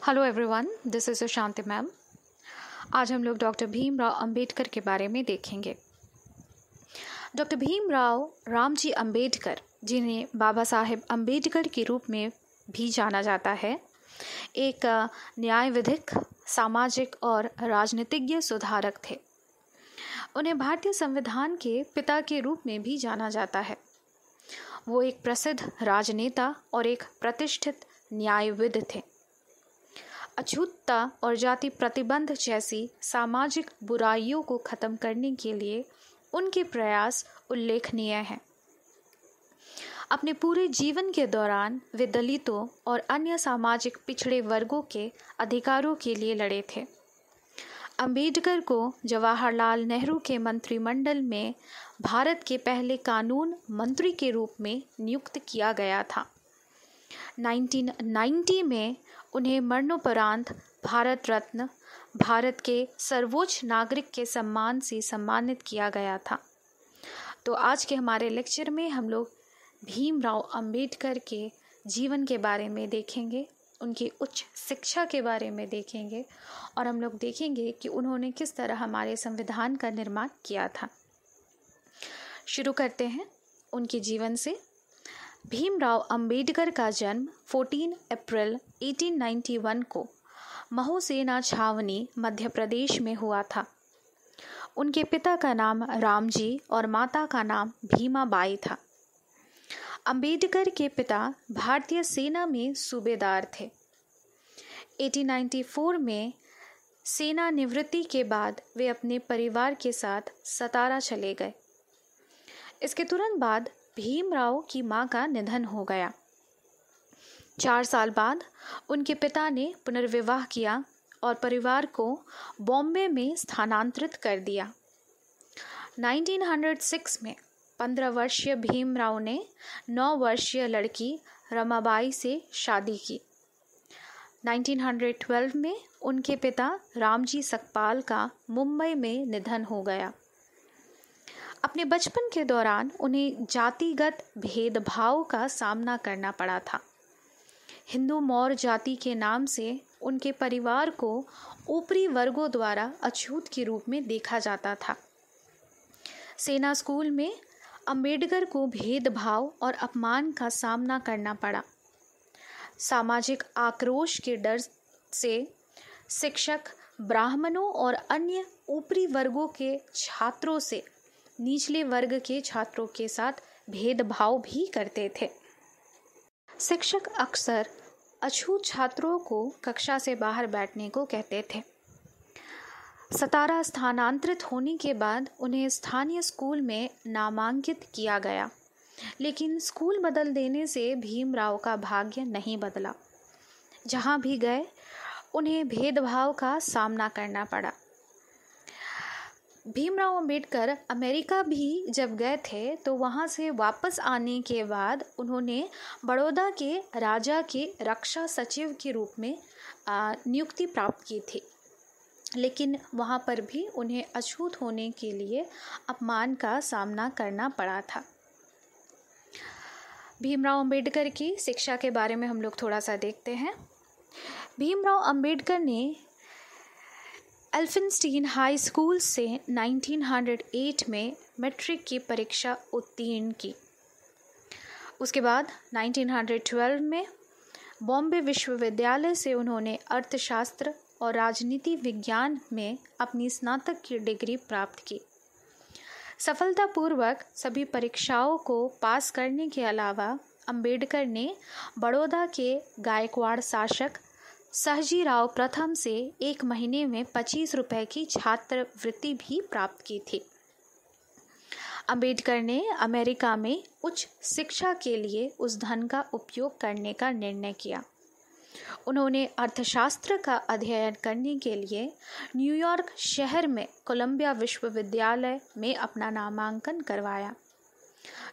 Hello everyone, this is Shanti ma'am. आज हम लोग डॉक्टर भीमराव अंबेडकर के बारे में देखेंगे। डॉक्टर भीमराव रामजी अंबेडकर, जिन्हें बाबा साहेब अंबेडकर के रूप में भी जाना जाता है, एक न्यायविधिक, सामाजिक और राजनीतिज्ञ सुधारक थे। उन्हें भारतीय संविधान के पिता के रूप में भी जाना जाता है। वो एक प्रसिद्ध राजनेता और एक प्रतिष्ठित न्यायविद थे। अछूतता और जाति प्रतिबंध जैसी सामाजिक बुराइयों को खत्म करने के लिए उनके प्रयास उल्लेखनीय हैं। अपने पूरे जीवन के दौरान वे दलितों और अन्य सामाजिक पिछड़े वर्गों के अधिकारों के लिए लड़े थे। अंबेडकर को जवाहरलाल नेहरू के मंत्रिमंडल में भारत के पहले कानून मंत्री के रूप में नियुक्त किया गया था। 1990 में उन्हें मरणोपरांत भारत रत्न, भारत के सर्वोच्च नागरिक के सम्मान से सम्मानित किया गया था। तो आज के हमारे लेक्चर में हम लोग भीमराव अंबेडकर के जीवन के बारे में देखेंगे, उनकी उच्च शिक्षा के बारे में देखेंगे और हम लोग देखेंगे कि उन्होंने किस तरह हमारे संविधान का निर्माण किया था। शुरू करते हैं उनके जीवन से। भीमराव अंबेडकर का जन्म 14 अप्रैल 1891 को महोसेना छावनी, मध्य प्रदेश में हुआ था। उनके पिता का नाम रामजी और माता का नाम भीमाबाई था। अंबेडकर के पिता भारतीय सेना में सूबेदार थे। 1894 में सेना निवृत्ति के बाद वे अपने परिवार के साथ सतारा चले गए। इसके तुरंत बाद भीमराव की मां का निधन हो गया। 4 साल बाद उनके पिता ने पुनर्विवाह किया और परिवार को बॉम्बे में स्थानांतरित कर दिया। 1906 में 15 वर्षीय भीमराव ने 9 वर्षीय लड़की रमाबाई से शादी की। 1912 में उनके पिता रामजी सकपाल का मुंबई में निधन हो गया। अपने बचपन के दौरान उन्हें जातिगत भेदभाव का सामना करना पड़ा था। हिंदू मौर्य जाति के नाम से उनके परिवार को ऊपरी वर्गों द्वारा अछूत के रूप में देखा जाता था। सेना स्कूल में अंबेडकर को भेदभाव और अपमान का सामना करना पड़ा। सामाजिक आक्रोश के डर से शिक्षक ब्राह्मणों और अन्य ऊपरी वर्गों के छात्रों से निचले वर्ग के छात्रों के साथ भेदभाव भी करते थे। शिक्षक अक्सर अछूत छात्रों को कक्षा से बाहर बैठने को कहते थे। सतारा स्थानांतरित होने के बाद उन्हें स्थानीय स्कूल में नामांकित किया गया, लेकिन स्कूल बदल देने से भीमराव का भाग्य नहीं बदला। जहां भी गए उन्हें भेदभाव का सामना करना पड़ा। भीमराव अंबेडकर अमेरिका भी जब गए थे तो वहाँ से वापस आने के बाद उन्होंने बड़ौदा के राजा के रक्षा सचिव के रूप में नियुक्ति प्राप्त की थी, लेकिन वहाँ पर भी उन्हें अछूत होने के लिए अपमान का सामना करना पड़ा था। भीमराव अंबेडकर की शिक्षा के बारे में हम लोग थोड़ा सा देखते हैं। भीमराव अंबेडकर ने एल्फिंस्टीन हाई स्कूल से 1908 में मैट्रिक की परीक्षा उत्तीर्ण की। उसके बाद 1912 में बॉम्बे विश्वविद्यालय से उन्होंने अर्थशास्त्र और राजनीति विज्ञान में अपनी स्नातक की डिग्री प्राप्त की। सफलतापूर्वक सभी परीक्षाओं को पास करने के अलावा अंबेडकर ने बड़ौदा के गायकवाड़ शासक सहजीराव प्रथम से 1 महीने में 25 रुपए की छात्रवृत्ति भी प्राप्त की थी। अंबेडकर ने अमेरिका में उच्च शिक्षा के लिए उस धन का उपयोग करने का निर्णय किया। उन्होंने अर्थशास्त्र का अध्ययन करने के लिए न्यूयॉर्क शहर में कोलंबिया विश्वविद्यालय में अपना नामांकन करवाया।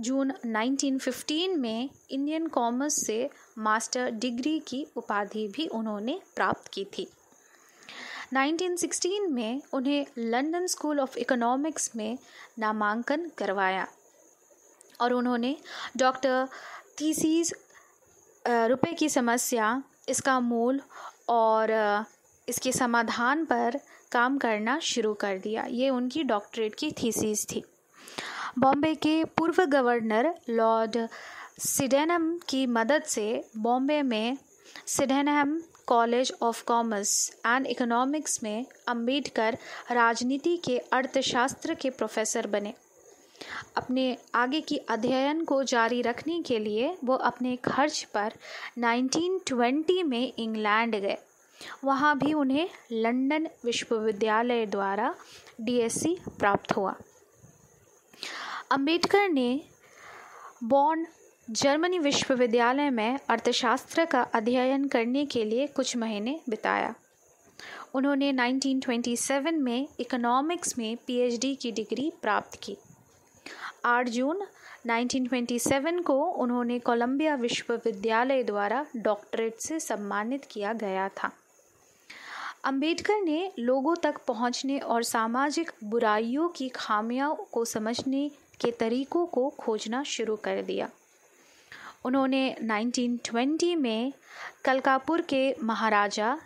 जून 1915 में इंडियन कॉमर्स से मास्टर डिग्री की उपाधि भी उन्होंने प्राप्त की थी। 1916 में उन्हें लंदन स्कूल ऑफ इकोनॉमिक्स में नामांकन करवाया और उन्होंने डॉक्टर थीसिस रुपए की समस्या इसका मूल और इसके समाधान पर काम करना शुरू कर दिया। ये उनकी डॉक्टरेट की थीसिस थी। बॉम्बे के पूर्व गवर्नर लॉर्ड सिडेनहम की मदद से बॉम्बे में Sydenham college of commerce and economics में अंबेडकर राजनीति के अर्थशास्त्र के प्रोफेसर बने। अपने आगे की अध्ययन को जारी रखने के लिए वो अपने खर्च पर 1920 में इंग्लैंड गए। वहाँ भी उन्हें लंदन विश्वविद्यालय द्वारा DSc प्राप्त हुआ। अंबेडकर ने बॉन जर्मनी विश्वविद्यालय में अर्थशास्त्र का अध्ययन करने के लिए कुछ महीने बिताया। उन्होंने 1927 में इकोनॉमिक्स में PhD की डिग्री प्राप्त की। 8 जून 1927 को उन्होंने कोलंबिया विश्वविद्यालय द्वारा डॉक्टरेट से सम्मानित किया गया था। अंबेडकर ने लोगों तक पहुंचने और सामाजिक बुराइयों की खामियों को समझने के तरीकों को खोजना शुरू कर दिया। उन्होंने 1920 में कलकापुर के महाराजा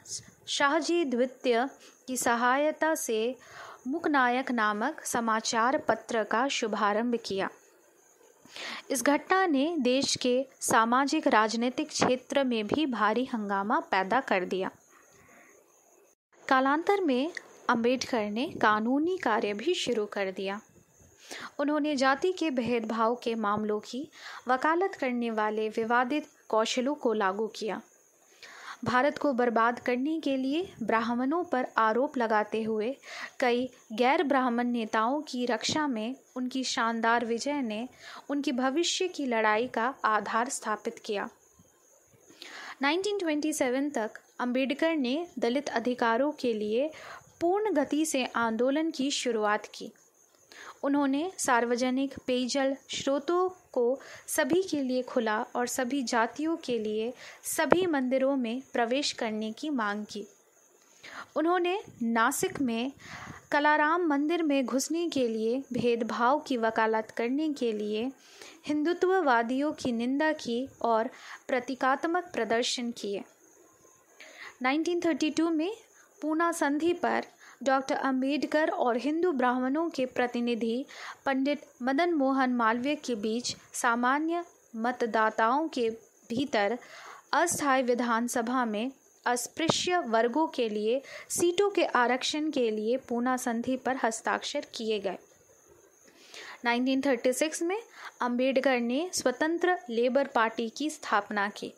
शाहजी द्वितीय की सहायता से मूकनायक नामक समाचार पत्र का शुभारंभ किया। इस घटना ने देश के सामाजिक राजनीतिक क्षेत्र में भी भारी हंगामा पैदा कर दिया। कालांतर में अंबेडकर ने कानूनी कार्य भी शुरू कर दिया। उन्होंने जाति के भेदभाव के मामलों की वकालत करने वाले विवादित कौशलों को लागू किया। भारत को बर्बाद करने के लिए ब्राह्मणों पर आरोप लगाते हुए कई गैर ब्राह्मण नेताओं की रक्षा में उनकी शानदार विजय ने उनकी भविष्य की लड़ाई का आधार स्थापित किया। 1927 तक अंबेडकर ने दलित अधिकारों के लिए पूर्ण गति से आंदोलन की शुरुआत की। उन्होंने सार्वजनिक पेयजल स्रोतों को सभी के लिए खुला और सभी जातियों के लिए सभी मंदिरों में प्रवेश करने की मांग की। उन्होंने नासिक में कलाराम मंदिर में घुसने के लिए भेदभाव की वकालत करने के लिए हिंदुत्ववादियों की निंदा की और प्रतीकात्मक प्रदर्शन किए। 1932 में पूना संधि पर डॉक्टर अंबेडकर और हिंदू ब्राह्मणों के प्रतिनिधि पंडित मदन मोहन मालवीय के बीच सामान्य मतदाताओं के भीतर अस्थायी विधानसभा में अस्पृश्य वर्गों के लिए सीटों के आरक्षण के लिए पूना संधि पर हस्ताक्षर किए गए। 1936 में अंबेडकर ने स्वतंत्र लेबर पार्टी की स्थापना की।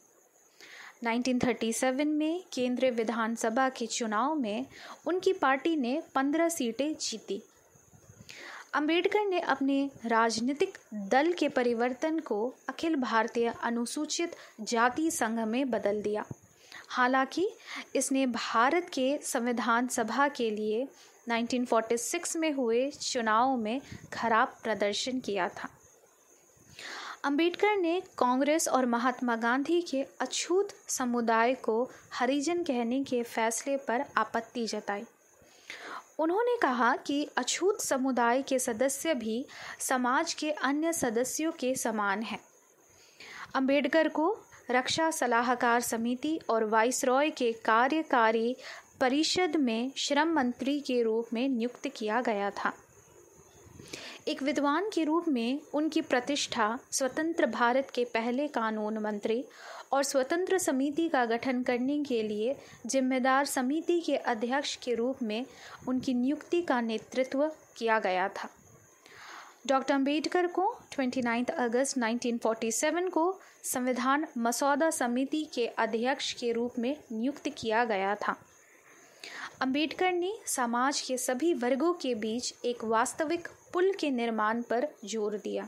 1937 में केंद्रीय विधानसभा के चुनाव में उनकी पार्टी ने 15 सीटें जीती। अंबेडकर ने अपने राजनीतिक दल के परिवर्तन को अखिल भारतीय अनुसूचित जाति संघ में बदल दिया। हालांकि इसने भारत के संविधान सभा के लिए 1946 में हुए चुनाव में खराब प्रदर्शन किया था। अंबेडकर ने कांग्रेस और महात्मा गांधी के अछूत समुदाय को हरिजन कहने के फैसले पर आपत्ति जताई। उन्होंने कहा कि अछूत समुदाय के सदस्य भी समाज के अन्य सदस्यों के समान हैं। अंबेडकर को रक्षा सलाहकार समिति और वाइसरॉय के कार्यकारी परिषद में श्रम मंत्री के रूप में नियुक्त किया गया था। एक विद्वान के रूप में उनकी प्रतिष्ठा स्वतंत्र भारत के पहले कानून मंत्री और स्वतंत्र समिति का गठन करने के लिए जिम्मेदार समिति के अध्यक्ष के रूप में उनकी नियुक्ति का नेतृत्व किया गया था। डॉक्टर अंबेडकर को 29 अगस्त 1947 को संविधान मसौदा समिति के अध्यक्ष के रूप में नियुक्त किया गया था। अंबेडकर ने समाज के सभी वर्गों के बीच एक वास्तविक पुल के निर्माण पर जोर दिया।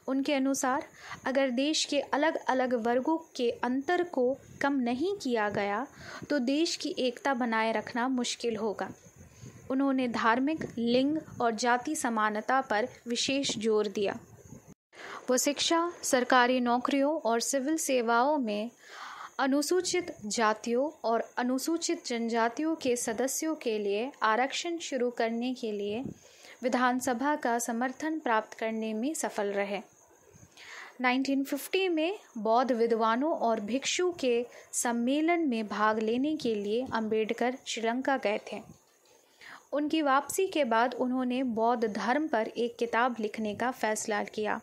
उनके अनुसार अगर देश के अलग अलग वर्गों के अंतर को कम नहीं किया गया तो देश की एकता बनाए रखना मुश्किल होगा। उन्होंने धार्मिक, लिंग और जाति समानता पर विशेष जोर दिया। वो शिक्षा, सरकारी नौकरियों और सिविल सेवाओं में अनुसूचित जातियों और अनुसूचित जनजातियों के सदस्यों के लिए आरक्षण शुरू करने के लिए विधानसभा का समर्थन प्राप्त करने में सफल रहे। 1950 में बौद्ध विद्वानों और भिक्षु के सम्मेलन में भाग लेने के लिए अंबेडकर श्रीलंका गए थे। उनकी वापसी के बाद उन्होंने बौद्ध धर्म पर एक किताब लिखने का फैसला किया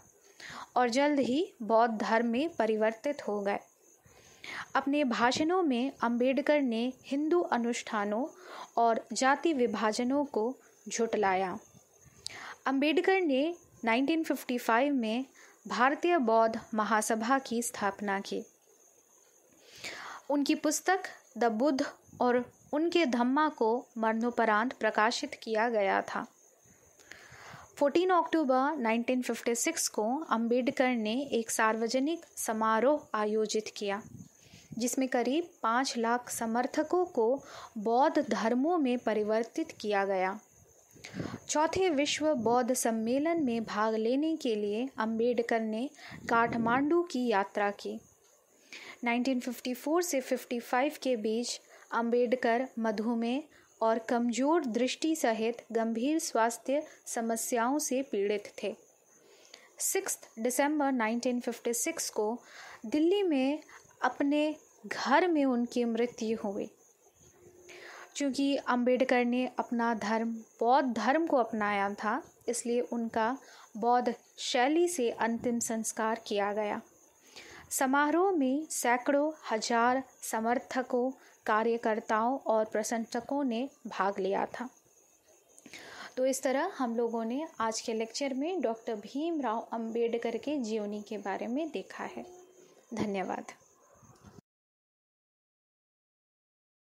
और जल्द ही बौद्ध धर्म में परिवर्तित हो गए। अपने भाषणों में अंबेडकर ने हिंदू अनुष्ठानों और जाति विभाजनों को झुठलाया। अंबेडकर ने 1955 में भारतीय बौद्ध महासभा की स्थापना की। उनकी पुस्तक द बुद्ध और उनके धम्मा को मरणोपरांत प्रकाशित किया गया था। 14 अक्टूबर 1956 को अंबेडकर ने एक सार्वजनिक समारोह आयोजित किया, जिसमें करीब 5 लाख समर्थकों को बौद्ध धर्मों में परिवर्तित किया गया। चौथे विश्व बौद्ध सम्मेलन में भाग लेने के लिए अंबेडकर ने काठमांडू की यात्रा की। 1954 से 55 के बीच अंबेडकर मधुमेह और कमजोर दृष्टि सहित गंभीर स्वास्थ्य समस्याओं से पीड़ित थे। 6 दिसंबर 1956 को दिल्ली में अपने घर में उनकी मृत्यु हुई। चूँकि अंबेडकर ने अपना धर्म बौद्ध धर्म को अपनाया था, इसलिए उनका बौद्ध शैली से अंतिम संस्कार किया गया। समारोह में सैकड़ों हजार समर्थकों, कार्यकर्ताओं और प्रशंसकों ने भाग लिया था। तो इस तरह हम लोगों ने आज के लेक्चर में डॉक्टर भीमराव अंबेडकर के जीवनी के बारे में देखा है। धन्यवाद।